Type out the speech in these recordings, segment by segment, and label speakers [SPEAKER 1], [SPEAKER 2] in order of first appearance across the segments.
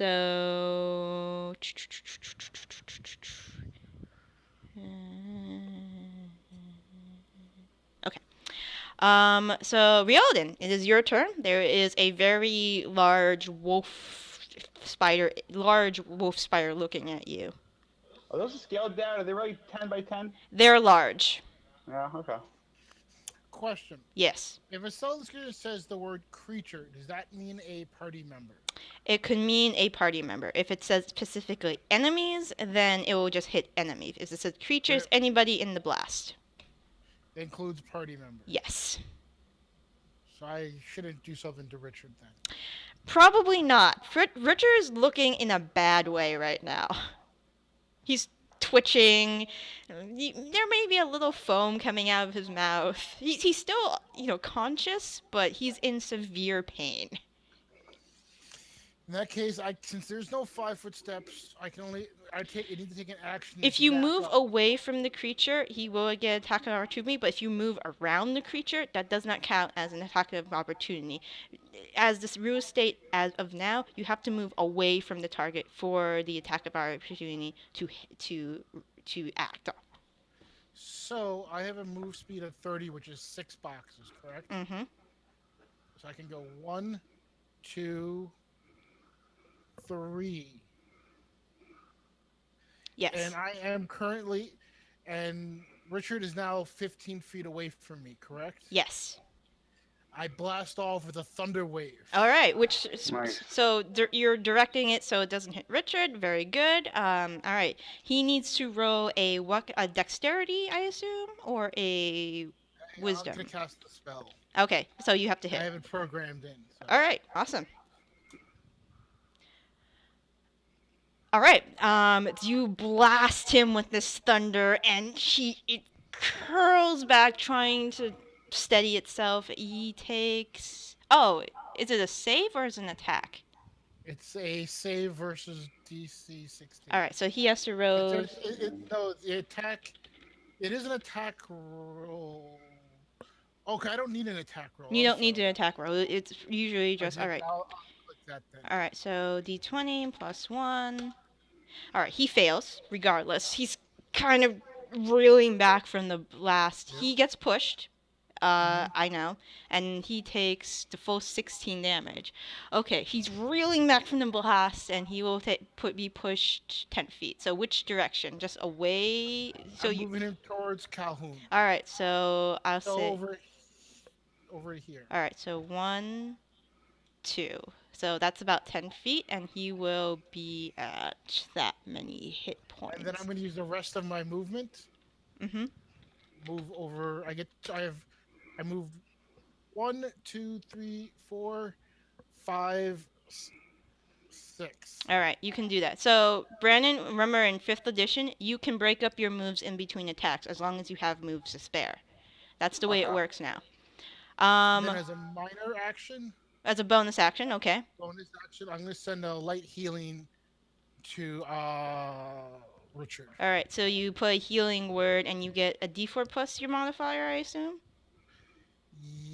[SPEAKER 1] So... Okay. So Roedyn, it is your turn. There is a very large wolf spider looking at you.
[SPEAKER 2] Are those scaled down? Are they really 10 by 10?
[SPEAKER 1] They're large.
[SPEAKER 2] Yeah, okay.
[SPEAKER 3] Question.
[SPEAKER 1] Yes.
[SPEAKER 3] If a soul scripture says the word creature, does that mean a party member?
[SPEAKER 1] It could mean a party member. If it says specifically enemies, then it will just hit enemies. If it says creatures,
[SPEAKER 3] It
[SPEAKER 1] anybody in the blast.
[SPEAKER 3] includes party members.
[SPEAKER 1] Yes.
[SPEAKER 3] So I shouldn't do something to Richard then.
[SPEAKER 1] Probably not. Richard is looking in a bad way right now. He's twitching. There may be a little foam coming out of his mouth. He's still, conscious, but he's in severe pain.
[SPEAKER 3] In that case, since there's no 5 foot steps, I need to take an action.
[SPEAKER 1] If
[SPEAKER 3] to
[SPEAKER 1] you
[SPEAKER 3] back
[SPEAKER 1] move
[SPEAKER 3] up.
[SPEAKER 1] away from the creature, he will get an attack of opportunity, but if you move around the creature, that does not count as an attack of opportunity. As this rule state as of now, you have to move away from the target for the attack of opportunity to act.
[SPEAKER 3] So I have a move speed of 30, which is 6 boxes, correct?
[SPEAKER 1] Mm-hmm.
[SPEAKER 3] So I can go 1, 2, 3.
[SPEAKER 1] Yes.
[SPEAKER 3] And I am currently, and Richard is now 15 feet away from me, correct?
[SPEAKER 1] Yes.
[SPEAKER 3] I blast off with a thunder wave.
[SPEAKER 1] All right.
[SPEAKER 2] Nice.
[SPEAKER 1] So you're directing it so it doesn't hit Richard. Very good. All right. He needs to roll a dexterity, I assume, or a wisdom.
[SPEAKER 3] I'm gonna cast the spell.
[SPEAKER 1] Okay. So you have to
[SPEAKER 3] I
[SPEAKER 1] hit.
[SPEAKER 3] have it programmed in. So.
[SPEAKER 1] All right. Awesome. All right. You blast him with this thunder, and it curls back, trying to steady itself. He takes. Oh, is it a save or is it an attack?
[SPEAKER 3] It's a save versus DC 16.
[SPEAKER 1] All right. So he has to roll.
[SPEAKER 3] No, the attack. It is an attack roll. Okay, I don't need an attack roll.
[SPEAKER 1] You don't need an attack roll. It's usually just all right.
[SPEAKER 3] I'll click that then.
[SPEAKER 1] All right. So D20 plus 1. All right. He fails regardless. He's kind of reeling back from the blast.
[SPEAKER 3] Yep.
[SPEAKER 1] He gets pushed. I know. And he takes the full 16 damage. Okay, he's reeling back from the blast, and he will be pushed 10 feet. So which direction? Just away? So
[SPEAKER 3] I'm moving him towards Calhoun.
[SPEAKER 1] All right, so I'll say...
[SPEAKER 3] Over here.
[SPEAKER 1] All right, so 1, 2. So that's about 10 feet, and he will be at that many hit points.
[SPEAKER 3] And then I'm going to use the rest of my movement.
[SPEAKER 1] Mm-hmm.
[SPEAKER 3] Move over. I moved 1, 2, 3, 4, 5, 6.
[SPEAKER 1] All right, you can do that. So, Brandon, remember in 5th edition, you can break up your moves in between attacks as long as you have moves to spare. That's the way it works now.
[SPEAKER 3] Then as a minor action.
[SPEAKER 1] As a bonus action, okay.
[SPEAKER 3] Bonus action, I'm going to send a light healing to Richard.
[SPEAKER 1] All right, so you put a healing word and you get a D4 plus your modifier, I assume?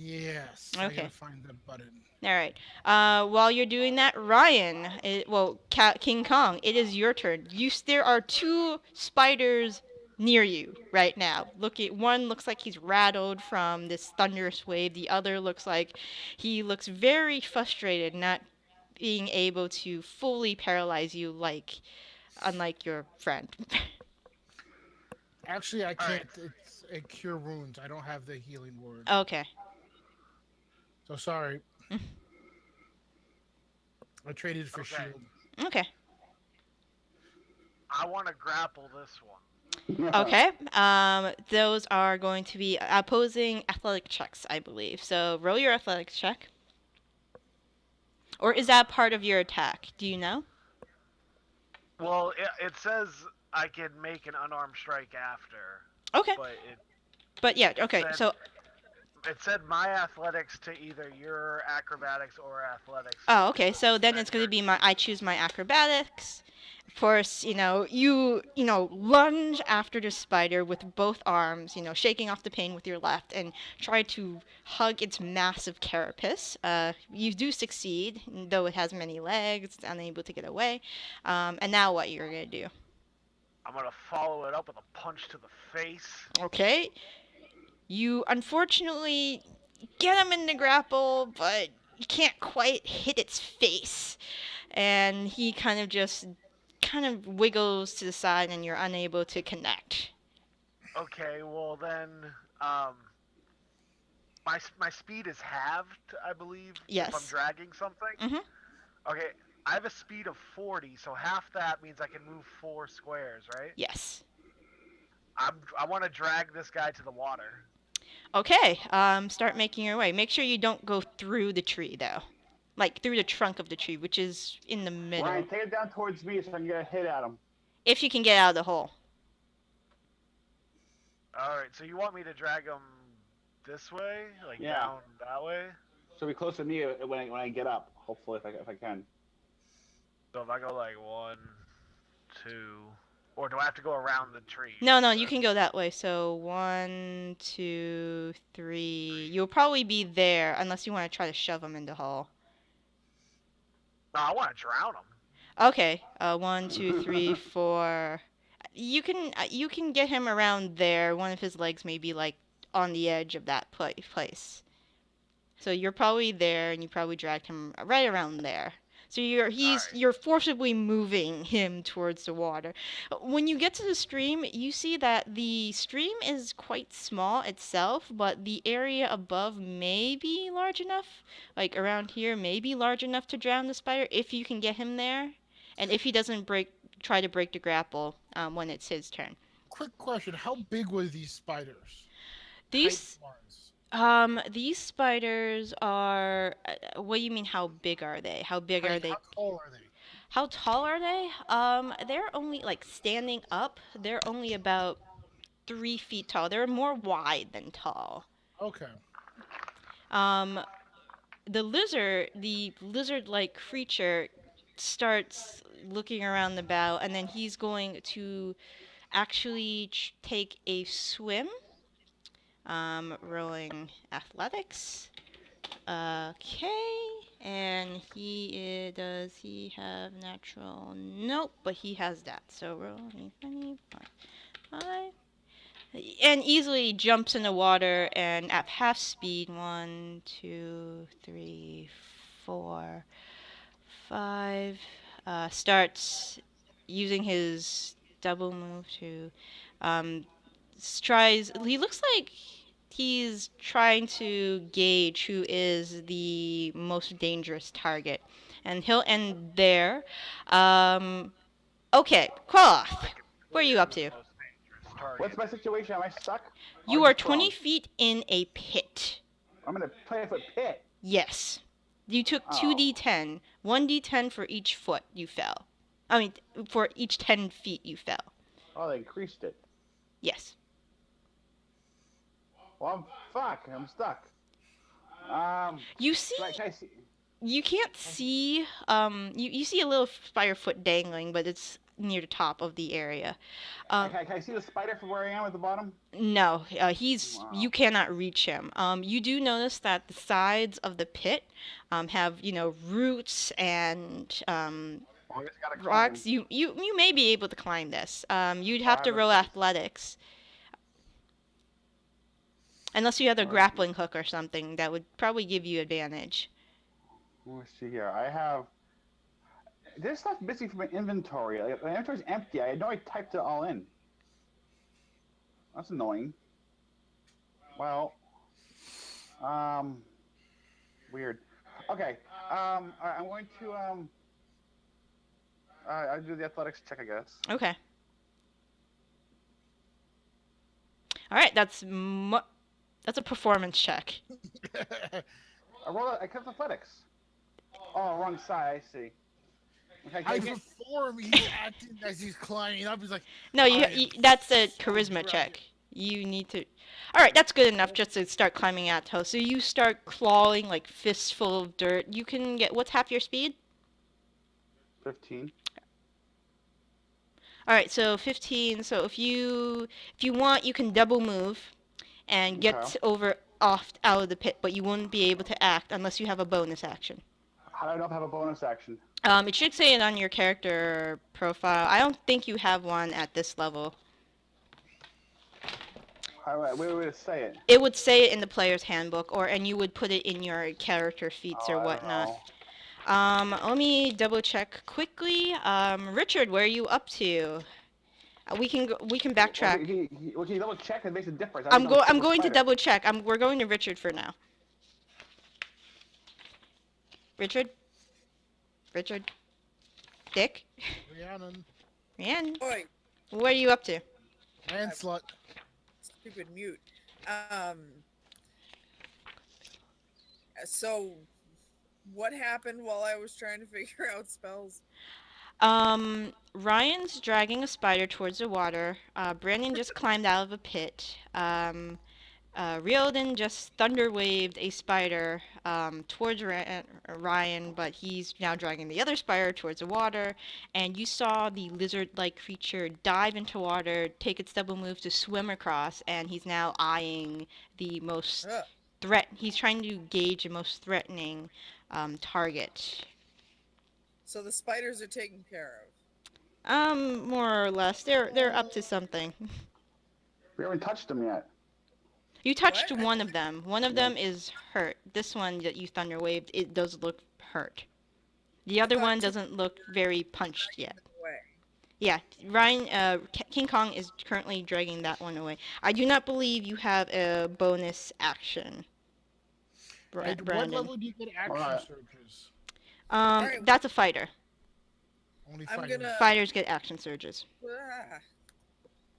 [SPEAKER 3] Yes.
[SPEAKER 1] Okay.
[SPEAKER 3] I gotta find the button.
[SPEAKER 1] All right. While you're doing that, Ryan, King Kong, it is your turn. There are 2 spiders near you right now. One looks like he's rattled from this thunderous wave. The other looks like he looks very frustrated, not being able to fully paralyze you unlike your friend.
[SPEAKER 3] Actually, I can't. It's a cure wounds. I don't have the healing word.
[SPEAKER 1] Okay.
[SPEAKER 3] So sorry. I traded for shield.
[SPEAKER 1] Okay.
[SPEAKER 4] I want to grapple this one.
[SPEAKER 1] Okay. Those are going to be opposing athletic checks, I believe. So roll your athletics check. Or is that part of your attack? Do you know?
[SPEAKER 4] Well, it says I can make an unarmed strike after.
[SPEAKER 1] Okay. But yeah, okay. So
[SPEAKER 4] it said my athletics to either your acrobatics or athletics.
[SPEAKER 1] Oh, okay. So then it's going to be I choose my acrobatics. course, you lunge after the spider with both arms, shaking off the pain with your left, and try to hug its massive carapace. You do succeed, though it has many legs, it's unable to get away. And now what you're gonna do?
[SPEAKER 4] I'm gonna follow it up with a punch to the face.
[SPEAKER 1] Okay. You unfortunately get him in the grapple, but you can't quite hit its face. And he kind of wiggles to the side and you're unable to connect.
[SPEAKER 4] Okay, well then, um, my speed is halved, I believe.
[SPEAKER 1] Yes.
[SPEAKER 4] If I'm dragging something.
[SPEAKER 1] Mhm.
[SPEAKER 4] Okay, I have a speed of 40, so half that means I can move 4 squares, right?
[SPEAKER 1] Yes.
[SPEAKER 4] I want to drag this guy to the water.
[SPEAKER 1] Okay. Start making your way. Make sure you don't go through the tree though. Like through the trunk of the tree, which is in the middle.
[SPEAKER 2] Ryan, take it down towards me so I can get a hit at him.
[SPEAKER 1] If you can get out of the hole.
[SPEAKER 4] Alright, so you want me to drag him this way? Like
[SPEAKER 2] Yeah.
[SPEAKER 4] down that way?
[SPEAKER 2] So be close to me when I get up. Hopefully, if I can.
[SPEAKER 4] So if I go like 1, 2, or do I have to go around the tree?
[SPEAKER 1] No, you can go that way. So 1, 2, 3. You'll probably be there unless you want to try to shove him in the hole.
[SPEAKER 4] No, I want to drown him.
[SPEAKER 1] Okay. 1, 2, 3, 4. You can get him around there. One of his legs may be like on the edge of that place. So you're probably there, and you probably dragged him right around there. So you're forcibly moving him towards the water. When you get to the stream, you see that the stream is quite small itself, but the area above may be large enough, like around here, may be large enough to drown the spider if you can get him there, and if he doesn't try to break the grapple when it's his turn.
[SPEAKER 3] Quick question: how big were these spiders?
[SPEAKER 1] These
[SPEAKER 3] Height-wise?
[SPEAKER 1] these spiders are. What do you mean? How big are they? How big are they?
[SPEAKER 3] How tall are they?
[SPEAKER 1] How tall are they? They're only like standing up. They're only about 3 feet tall. They're more wide than tall.
[SPEAKER 3] Okay.
[SPEAKER 1] The lizard-like creature, starts looking around the bow, and then he's going to actually take a swim. Rolling athletics. Okay, and does he have natural? Nope, but he has that. So rolling 25, and easily jumps in the water and at half speed. 1, 2, 3, 4, 5. Starts using his double move to tries. He looks like he's trying to gauge who is the most dangerous target, and he'll end there. Okay, Qelroth, what are you up to?
[SPEAKER 2] What's my situation? Am I stuck?
[SPEAKER 1] You
[SPEAKER 2] Or
[SPEAKER 1] are
[SPEAKER 2] just
[SPEAKER 1] 20
[SPEAKER 2] thrown?
[SPEAKER 1] feet in a pit.
[SPEAKER 2] I'm in a 20-foot pit.
[SPEAKER 1] Yes. You took
[SPEAKER 2] Oh.
[SPEAKER 1] 2d10. 1d10 for each foot you fell. I mean, for each 10 feet you fell.
[SPEAKER 2] Oh, they increased it.
[SPEAKER 1] Yes.
[SPEAKER 2] Well, I'm stuck.
[SPEAKER 1] You see,
[SPEAKER 2] Can I see?
[SPEAKER 1] you can't see, you see a little spider foot dangling, but it's near the top of the area.
[SPEAKER 2] Can I see the spider from where I am at the bottom?
[SPEAKER 1] No,
[SPEAKER 2] Wow.
[SPEAKER 1] you cannot reach him. You do notice that the sides of the pit have, roots and
[SPEAKER 2] Oh, I just gotta climb.
[SPEAKER 1] rocks. You may be able to climb this. You'd have to
[SPEAKER 2] haven't-
[SPEAKER 1] roll athletics. Unless you have a
[SPEAKER 2] Alright.
[SPEAKER 1] grappling hook or something, that would probably give you advantage.
[SPEAKER 2] Let me see here. I have. There's stuff missing from my inventory. Like, my inventory's empty. I know I typed it all in. That's annoying. Well. Weird. Okay. Alright, I'm going to I'll do the athletics check, I guess.
[SPEAKER 1] Okay. All right, that's a performance check.
[SPEAKER 2] I kept athletics. Oh, wrong side. I see. Okay,
[SPEAKER 3] I perform. He's acting as he's climbing up. He's like,
[SPEAKER 1] No,
[SPEAKER 3] I
[SPEAKER 1] that's a
[SPEAKER 3] am so
[SPEAKER 1] charisma
[SPEAKER 3] drunk.
[SPEAKER 1] check. You need to. All right, that's good enough just to start climbing out toe. So you start clawing like fistful of dirt. You can get what's half your speed?
[SPEAKER 2] 15.
[SPEAKER 1] All right, so 15. So if you want, you can double move and
[SPEAKER 2] Okay.
[SPEAKER 1] get over off out of the pit, but you won't be able to act unless you have a bonus action.
[SPEAKER 2] How do I know if I have a bonus action?
[SPEAKER 1] It should say it on your character profile. I don't think you have one at this level.
[SPEAKER 2] Where would it say it?
[SPEAKER 1] It would say it in the player's handbook, and you would put it in your character feats
[SPEAKER 2] Oh,
[SPEAKER 1] or
[SPEAKER 2] I don't
[SPEAKER 1] whatnot.
[SPEAKER 2] know.
[SPEAKER 1] Let me double check quickly. Richard, where are you up to? We can backtrack.
[SPEAKER 2] Can you double check? It makes a difference. I don't know
[SPEAKER 1] I'm
[SPEAKER 2] which
[SPEAKER 1] going to
[SPEAKER 2] spider.
[SPEAKER 1] double check. We're going to Richard for now. Richard? Richard? Dick?
[SPEAKER 3] Rhiannon.
[SPEAKER 1] Man,
[SPEAKER 5] Oi,
[SPEAKER 1] what are you up to?
[SPEAKER 3] Lancelot.
[SPEAKER 5] stupid mute. So, what happened while I was trying to figure out spells?
[SPEAKER 1] Ryan's dragging a spider towards the water. Brandon just climbed out of a pit. Roedyn just thunder waved a spider towards Ryan, but he's now dragging the other spider towards the water. And you saw the lizard-like creature dive into water, take its double move to swim across, and he's now eyeing the most
[SPEAKER 5] Ugh.
[SPEAKER 1] He's trying to gauge the most threatening target.
[SPEAKER 5] So the spiders are taken care of.
[SPEAKER 1] More or less. They're up to something.
[SPEAKER 2] We haven't touched them yet.
[SPEAKER 1] You touched
[SPEAKER 5] What?
[SPEAKER 1] one of them. One of them is hurt. This one that you thunder waved, it does look hurt. The other
[SPEAKER 5] thought
[SPEAKER 1] one
[SPEAKER 5] two-
[SPEAKER 1] doesn't look very punched yet.
[SPEAKER 5] Away.
[SPEAKER 1] Yeah, Ryan, King Kong is currently dragging that one away. I do not believe you have a bonus action,
[SPEAKER 3] At what
[SPEAKER 1] Brandon.
[SPEAKER 3] level do you get action
[SPEAKER 2] Alright.
[SPEAKER 3] surges?
[SPEAKER 5] Alright.
[SPEAKER 1] That's a fighter.
[SPEAKER 3] Only
[SPEAKER 5] I'm
[SPEAKER 3] fighters.
[SPEAKER 5] gonna.
[SPEAKER 1] Fighters get action surges.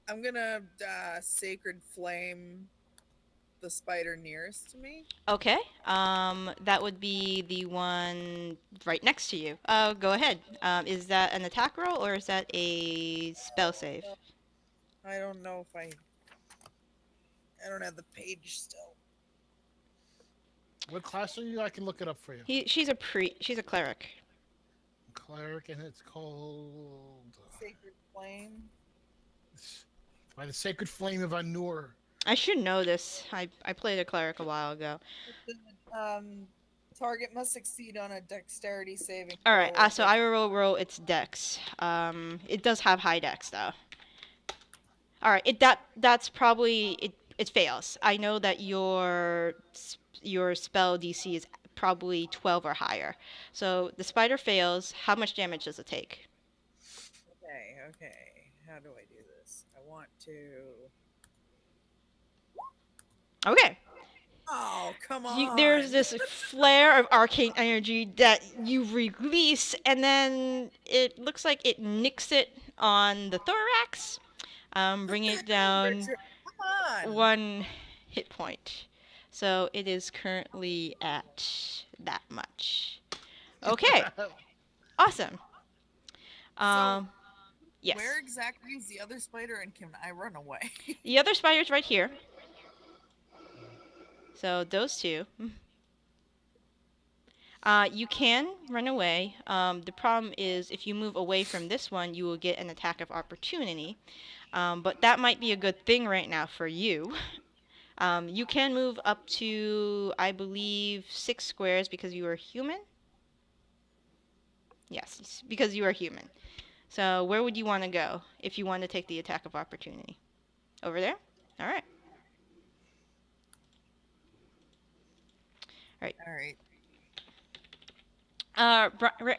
[SPEAKER 5] I'm gonna sacred flame the spider nearest to me.
[SPEAKER 1] Okay. That would be the one right next to you. Go ahead. Is that an attack roll or is that a spell save?
[SPEAKER 5] I don't know if I don't have the page still.
[SPEAKER 3] What class are you? I can look it up for you.
[SPEAKER 1] She's a cleric.
[SPEAKER 3] Cleric, and it's called
[SPEAKER 5] Sacred flame.
[SPEAKER 3] by the sacred flame of Anur.
[SPEAKER 1] I should know this. I played a cleric a while ago.
[SPEAKER 5] Target must succeed on a dexterity saving.
[SPEAKER 1] All right.
[SPEAKER 5] throw.
[SPEAKER 1] So I will roll its dex. It does have high dex though. All right. That's probably it fails. I know that your spell DC is probably 12 or higher. So the spider fails. How much damage does it take?
[SPEAKER 5] Okay. How do I do this? I want to.
[SPEAKER 1] Okay.
[SPEAKER 5] Oh, come on.
[SPEAKER 1] There's this flare of arcane energy that you release, and then it looks like it nicks it on the thorax, bringing it down
[SPEAKER 5] Richard, come on.
[SPEAKER 1] 1 hit point. So it is currently at that much. Okay, awesome. Yes.
[SPEAKER 5] Where exactly is the other spider, and can I run away?
[SPEAKER 1] The other spider's right here. So those two. You can run away. The problem is if you move away from this one, you will get an attack of opportunity. But that might be a good thing right now for you. You can move up to, I believe, 6 squares because you are human. Yes, because you are human. So where would you want to go if you want to take the attack of opportunity? Over there? All right.
[SPEAKER 5] All right.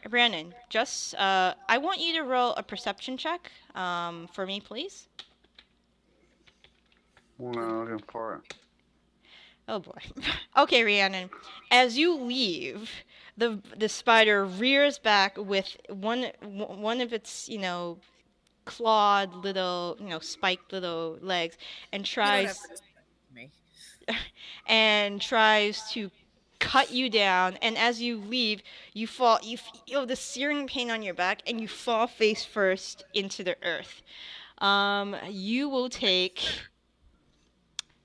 [SPEAKER 1] Brandon, just I want you to roll a perception check for me, please.
[SPEAKER 2] Well, I'm looking for it.
[SPEAKER 1] Oh boy. Okay, Rhiannon. As you leave, the spider rears back with one of its clawed little spiked little legs and
[SPEAKER 5] You don't have
[SPEAKER 1] tries
[SPEAKER 5] to explain to me.
[SPEAKER 1] and tries to cut you down, and as you leave you fall, you feel the searing pain on your back and you fall face first into the earth. You will take,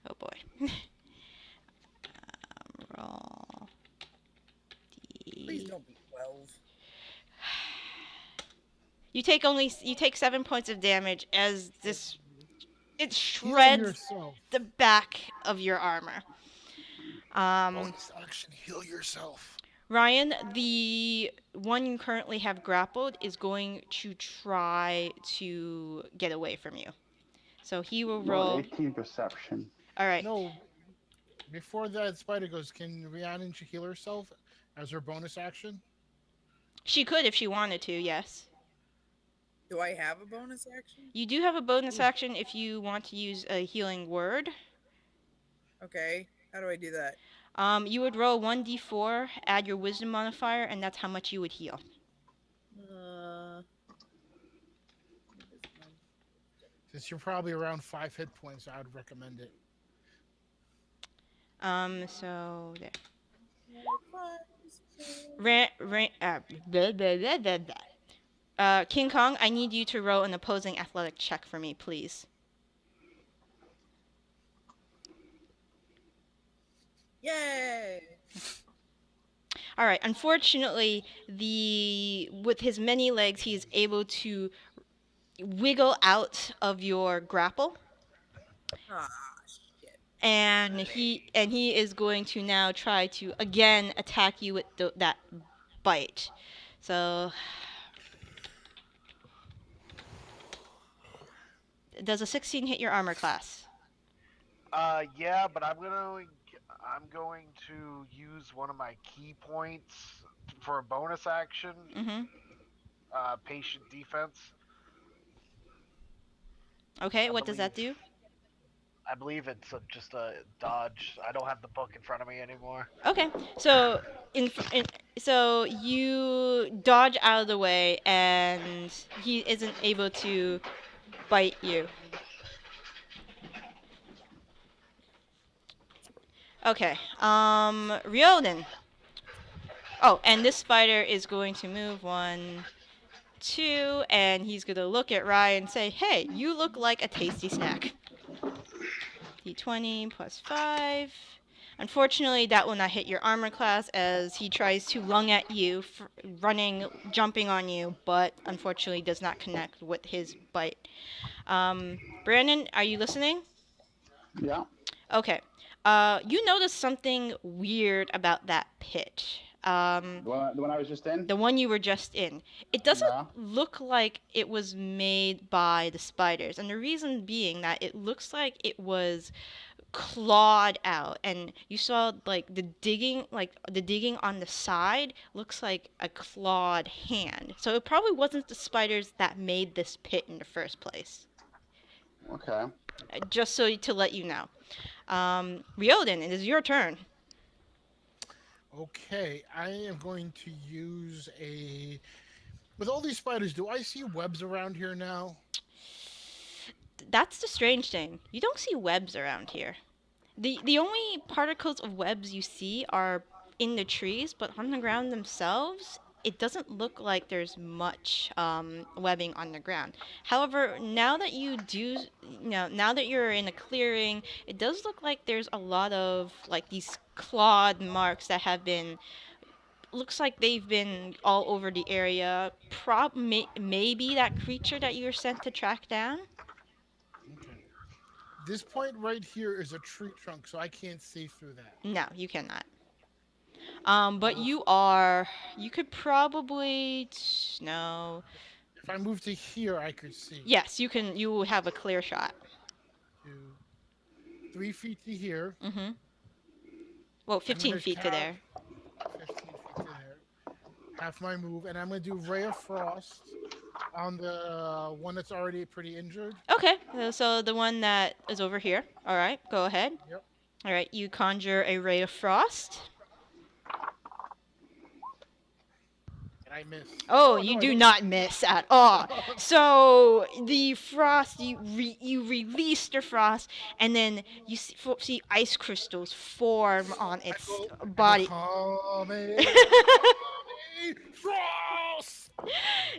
[SPEAKER 1] oh boy. Roll
[SPEAKER 5] Please don't be 12.
[SPEAKER 1] You take 7 points of damage as it
[SPEAKER 3] Heal
[SPEAKER 1] shreds
[SPEAKER 3] yourself.
[SPEAKER 1] the back of your armor.
[SPEAKER 3] Bonus action, heal yourself.
[SPEAKER 1] Ryan, the one you currently have grappled is going to try to get away from you. So he will
[SPEAKER 2] Roll
[SPEAKER 1] roll.
[SPEAKER 2] an 18 perception.
[SPEAKER 1] All right.
[SPEAKER 3] No, before that spider goes, can Rhiannon heal herself as her bonus action?
[SPEAKER 1] She could if she wanted to, yes.
[SPEAKER 5] Do I have a bonus action?
[SPEAKER 1] You do have a bonus action if you want to use a healing word.
[SPEAKER 5] Okay. How do I do that?
[SPEAKER 1] You would roll 1d4, add your wisdom modifier, and that's how much you would heal.
[SPEAKER 3] Since you're probably around 5 hit points, I would recommend it.
[SPEAKER 1] So there. Blah, blah, blah, blah, blah. King Kong, I need you to roll an opposing athletic check for me, please.
[SPEAKER 5] Yay!
[SPEAKER 1] All right. Unfortunately, with his many legs, he is able to wiggle out of your grapple,
[SPEAKER 5] Ah, shit.
[SPEAKER 1] and he is going to now try to again attack you with that bite. So, does a 16 hit your armor class?
[SPEAKER 4] Yeah, but I'm going to use one of my key points for a bonus action.
[SPEAKER 1] Mm-hmm.
[SPEAKER 4] Patient defense.
[SPEAKER 1] Okay,
[SPEAKER 4] I
[SPEAKER 1] what does that
[SPEAKER 4] believe-
[SPEAKER 1] do?
[SPEAKER 4] I believe it's just a dodge. I don't have the book in front of me anymore.
[SPEAKER 1] Okay, so so you dodge out of the way, and he isn't able to bite you. Okay, Roedyn. Oh, and this spider is going to move 1, 2, and he's gonna look at Ryan and say, "Hey, you look like a tasty snack." D20 plus 5. Unfortunately, that will not hit your armor class as he tries to lung at you, jumping on you, but unfortunately does not connect with his bite. Brandon, are you listening?
[SPEAKER 2] Yeah.
[SPEAKER 1] Okay. You notice something weird about that pit.
[SPEAKER 2] The one I was just in?
[SPEAKER 1] The one you were just in. It doesn't
[SPEAKER 2] Yeah.
[SPEAKER 1] look like it was made by the spiders, and the reason being that it looks like it was clawed out, and you saw like the digging on the side looks like a clawed hand. So it probably wasn't the spiders that made this pit in the first place.
[SPEAKER 2] Okay.
[SPEAKER 1] Just so to let you know. Roedyn, it is your turn.
[SPEAKER 3] Okay, I am going to use a. With all these spiders, do I see webs around here now?
[SPEAKER 1] That's the strange thing. You don't see webs around here. The only particles of webs you see are in the trees, but on the ground themselves, it doesn't look like there's much webbing on the ground. However, now that now that you're in a clearing, it does look like there's a lot of like these clawed marks that have been. Looks like they've been all over the area. Maybe that creature that you were sent to track down.
[SPEAKER 3] Okay. This point right here is a tree trunk, so I can't see through that.
[SPEAKER 1] No, you cannot. But you could probably, no.
[SPEAKER 3] If I move to here, I could see.
[SPEAKER 1] Yes, you will have a clear shot.
[SPEAKER 3] 2, 3 feet to here.
[SPEAKER 1] Mm-hmm. Well, 15 feet to there.
[SPEAKER 3] 15 feet to there. Half my move, and I'm gonna do Ray of Frost on the one that's already pretty injured.
[SPEAKER 1] Okay, so the one that is over here. All right, go ahead.
[SPEAKER 3] Yep.
[SPEAKER 1] All right, you conjure a ray of frost.
[SPEAKER 3] And I miss.
[SPEAKER 1] Oh,
[SPEAKER 3] no,
[SPEAKER 1] you
[SPEAKER 3] I
[SPEAKER 1] do
[SPEAKER 3] don't.
[SPEAKER 1] not miss at all. So the frost, you release the frost, and then you see ice crystals form on its body.
[SPEAKER 3] Frost!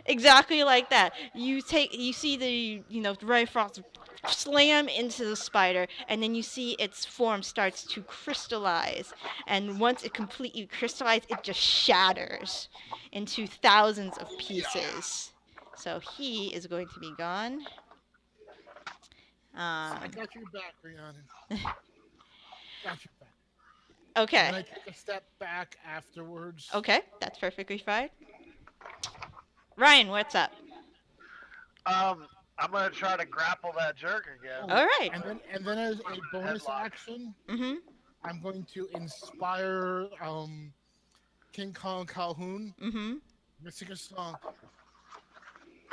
[SPEAKER 1] Exactly like that. You see the ray of frost slam into the spider, and then you see its form starts to crystallize, and once it completely crystallizes, it just shatters into thousands of pieces. So he is going to be gone.
[SPEAKER 3] I got your back, Rhiannon. Got your back.
[SPEAKER 1] Okay.
[SPEAKER 3] And then I take a step back afterwards.
[SPEAKER 1] Okay, that's perfectly fine. Ryan, what's up?
[SPEAKER 4] I'm gonna try to grapple that jerk again.
[SPEAKER 1] All right.
[SPEAKER 3] And then as a bonus
[SPEAKER 4] Headlock.
[SPEAKER 3] action,
[SPEAKER 1] Mm-hmm.
[SPEAKER 3] I'm going to inspire King Kong Calhoun.
[SPEAKER 1] Mm-hmm.
[SPEAKER 3] Let's sing a song.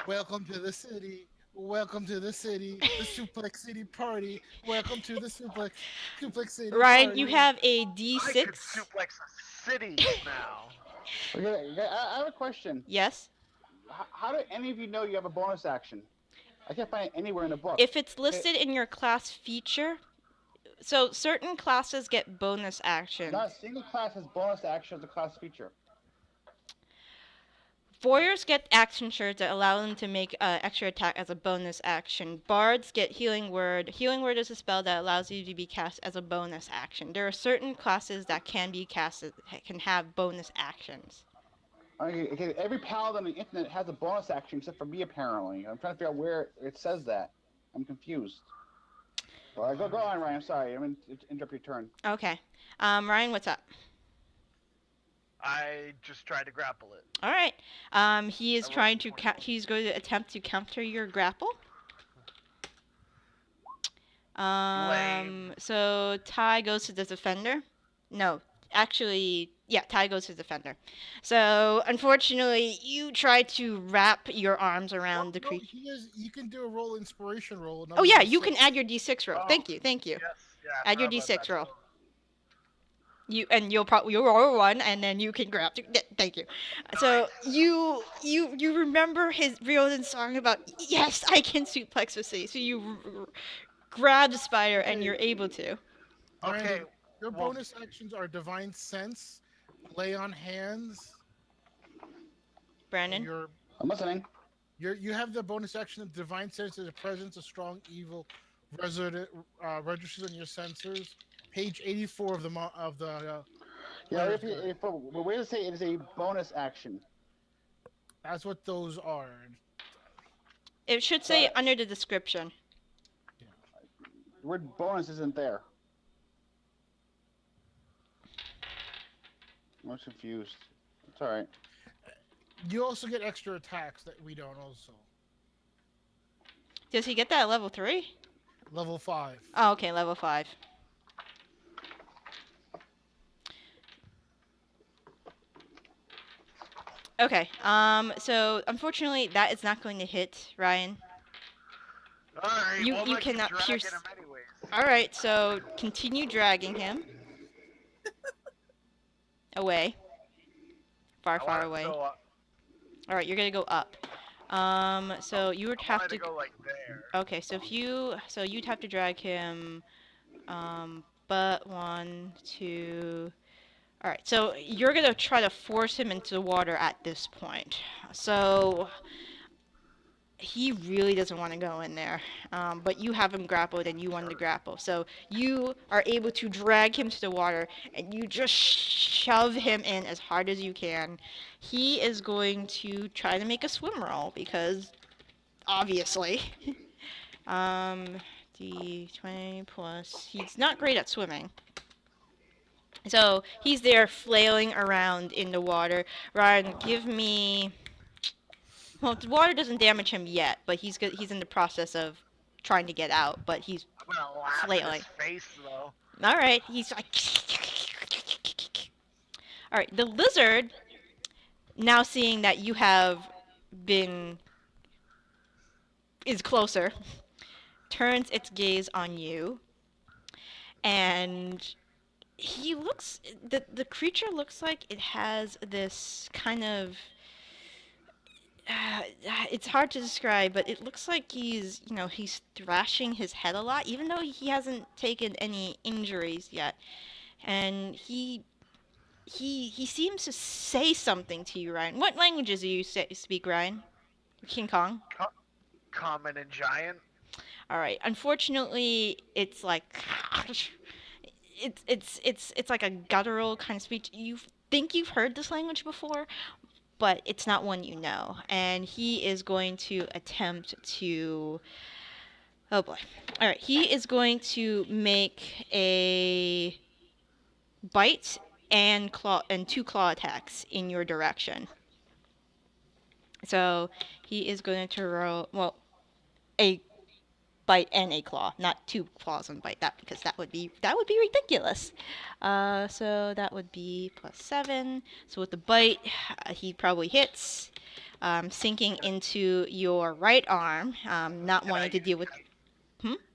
[SPEAKER 3] Welcome to the city. Welcome to the city. The Suplex City party. Welcome to the Suplex City
[SPEAKER 1] Ryan,
[SPEAKER 3] party.
[SPEAKER 1] you have a
[SPEAKER 4] I could
[SPEAKER 1] D6.
[SPEAKER 4] suplex a city now.
[SPEAKER 2] Okay, I have a question.
[SPEAKER 1] Yes.
[SPEAKER 2] How do any of you know you have a bonus action? I can't find it anywhere in the book.
[SPEAKER 1] If it's listed in your class feature, so certain classes get bonus actions.
[SPEAKER 2] Not a single class has bonus action as a class feature.
[SPEAKER 1] Warriors get action shards that allow them to make extra attack as a bonus action. Bards get healing word. Healing word is a spell that allows you to be cast as a bonus action. There are certain classes that can be casted, can have bonus actions.
[SPEAKER 2] Okay, every paladin on the internet has a bonus action except for me, apparently. I'm trying to figure out where it says that. I'm confused. Well, go on, Ryan. I'm sorry. I'm going to interrupt your turn.
[SPEAKER 1] Okay. Ryan, what's up?
[SPEAKER 4] I just tried to grapple it.
[SPEAKER 1] All right. He is
[SPEAKER 4] I rolled
[SPEAKER 1] trying to.
[SPEAKER 4] 21.
[SPEAKER 1] He's going to attempt to counter your grapple.
[SPEAKER 4] Lame.
[SPEAKER 1] So Ty goes to the defender. No, actually, yeah, Ty goes to the defender. So unfortunately, you try to wrap your arms around the creature.
[SPEAKER 3] You can do a roll inspiration roll.
[SPEAKER 1] Oh yeah, you can add your D6 roll.
[SPEAKER 4] Oh.
[SPEAKER 1] Thank you.
[SPEAKER 4] Yes, yeah. I
[SPEAKER 1] Add your
[SPEAKER 4] forgot about
[SPEAKER 1] D6
[SPEAKER 4] that.
[SPEAKER 1] roll. You'll roll one, and then you can grab. Thank you. So you remember his Roedyn song about yes, I can suplex a city. So you grab the spider, and you're able to.
[SPEAKER 4] Okay.
[SPEAKER 3] Brandon, your
[SPEAKER 4] well-
[SPEAKER 3] bonus actions are Divine Sense, Lay on Hands.
[SPEAKER 1] Brandon.
[SPEAKER 2] I'm listening.
[SPEAKER 3] You have the bonus action of Divine Sense as a presence of strong evil registers on your sensors. Page 84 of the
[SPEAKER 2] Yeah,
[SPEAKER 3] Where's
[SPEAKER 2] where does it say it is a bonus action?
[SPEAKER 3] that's what those are.
[SPEAKER 1] It should say under the description.
[SPEAKER 2] The word bonus isn't there. I'm confused. It's alright.
[SPEAKER 3] You also get extra attacks that we don't also.
[SPEAKER 1] Does he get that at level 3?
[SPEAKER 3] Level 5.
[SPEAKER 1] Oh, okay, level 5. Okay, so unfortunately that is not going to hit, Ryan.
[SPEAKER 4] Alright,
[SPEAKER 1] You-
[SPEAKER 4] well,
[SPEAKER 1] you
[SPEAKER 4] I keep
[SPEAKER 1] cannot
[SPEAKER 4] dragging
[SPEAKER 1] pierce-
[SPEAKER 4] him anyways.
[SPEAKER 1] Alright, so continue dragging him. Away. Far,
[SPEAKER 4] I
[SPEAKER 1] far
[SPEAKER 4] want
[SPEAKER 1] away.
[SPEAKER 4] it so,
[SPEAKER 1] Alright, you're gonna go up. So you would
[SPEAKER 4] I
[SPEAKER 1] have
[SPEAKER 4] wanted
[SPEAKER 1] to...
[SPEAKER 4] to go like there.
[SPEAKER 1] Okay, so you'd have to drag him, but 1, 2... Alright, so you're gonna try to force him into the water at this point. So, he really doesn't want to go in there, but you have him grappled and you want to grapple. So you are able to drag him to the water and you just shove him in as hard as you can. He is going to try to make a swim roll because, obviously. D20 plus, he's not great at swimming. So he's there flailing around in the water. Ryan, give me... Well, the water doesn't damage him yet, but he's in the process of trying to get out, but he's...
[SPEAKER 4] I'm gonna laugh in
[SPEAKER 1] Flailing.
[SPEAKER 4] his face though.
[SPEAKER 1] Alright, he's like... Alright, the lizard, now seeing that you have been... is closer, turns its gaze on you, and... He looks... The creature looks like it has this kind of... it's hard to describe, but it looks like he's thrashing his head a lot, even though he hasn't taken any injuries yet. And he seems to say something to you, Ryan. What languages do you speak, Ryan? King Kong?
[SPEAKER 4] Common and giant.
[SPEAKER 1] Alright, unfortunately, it's like... It's like a guttural kind of speech. You think you've heard this language before, but it's not one you know. And he is going to attempt to. Oh boy. All right. He is going to make a bite and claw and 2 claw attacks in your direction. So he is going to roll a bite and a claw, not 2 claws and bite. That because that would be ridiculous. So that would be +7. So with the bite, he probably hits, sinking into your right arm. Not
[SPEAKER 4] Can
[SPEAKER 1] wanting
[SPEAKER 4] I
[SPEAKER 1] to deal with.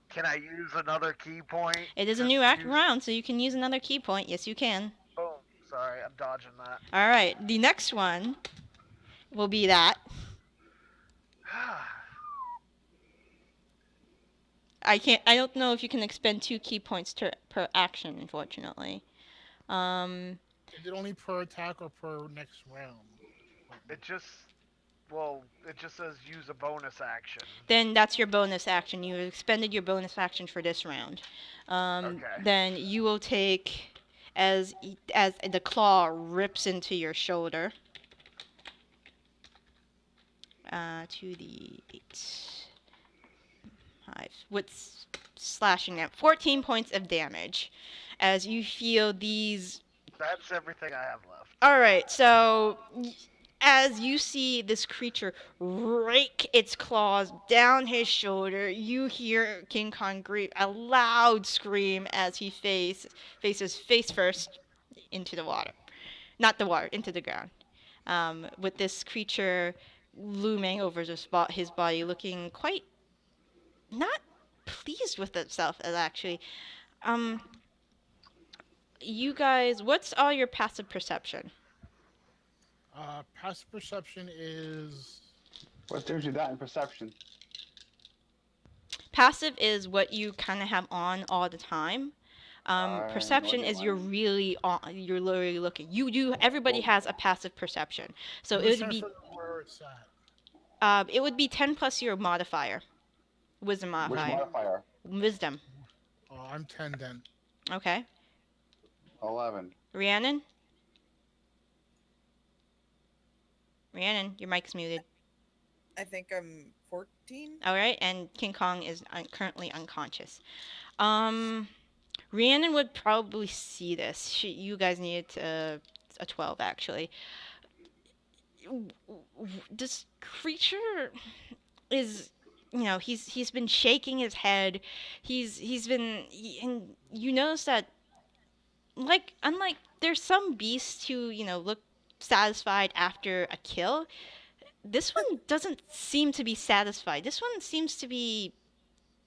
[SPEAKER 4] Can I use another key point?
[SPEAKER 1] It is a
[SPEAKER 4] and
[SPEAKER 1] new
[SPEAKER 4] use-
[SPEAKER 1] round, so you can use another key point. Yes, you can.
[SPEAKER 4] Oh, sorry, I'm dodging that.
[SPEAKER 1] All right. The next one will be that. I don't know if you can expend 2 key points per action, unfortunately.
[SPEAKER 3] Is it only per attack or per next round?
[SPEAKER 4] It just says use a bonus action.
[SPEAKER 1] Then that's your bonus action. You expended your bonus action for this round.
[SPEAKER 4] Okay.
[SPEAKER 1] Then you will take, as the claw rips into your shoulder. 2d8. 5. With slashing at 14 points of damage. As you feel these.
[SPEAKER 4] That's everything I have left.
[SPEAKER 1] Alright, so as you see this creature rake its claws down his shoulder, you hear King Kong a loud scream as he faces face first into the water. Not the water, into the ground. With this creature looming over his body, looking quite not pleased with itself, actually. You guys, what's all your passive perception?
[SPEAKER 3] Passive perception is
[SPEAKER 2] What difference is that in perception?
[SPEAKER 1] Passive is what you kind of have on all the time. Perception is you're really on, you're literally looking. Everybody has a passive perception. So
[SPEAKER 3] I'm
[SPEAKER 1] it
[SPEAKER 3] just
[SPEAKER 1] would
[SPEAKER 3] trying to
[SPEAKER 1] be
[SPEAKER 3] figure out where it's at.
[SPEAKER 1] it would be 10 plus your modifier. Wisdom
[SPEAKER 2] Which
[SPEAKER 1] modifier.
[SPEAKER 2] modifier?
[SPEAKER 1] Wisdom.
[SPEAKER 3] Oh, I'm 10 then.
[SPEAKER 1] Okay.
[SPEAKER 2] 11.
[SPEAKER 1] Rhiannon? Rhiannon, your mic's muted.
[SPEAKER 5] I think I'm 14.
[SPEAKER 1] All right, and King Kong is currently unconscious. Rhiannon would probably see this. You guys needed a 12 actually. This creature is, he's been shaking his head. And you notice that, unlike there's some beasts who look satisfied after a kill. This one doesn't seem to be satisfied. This one seems to be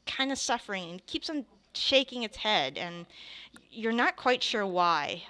[SPEAKER 1] kind of suffering and keeps on shaking its head, and you're not quite sure why.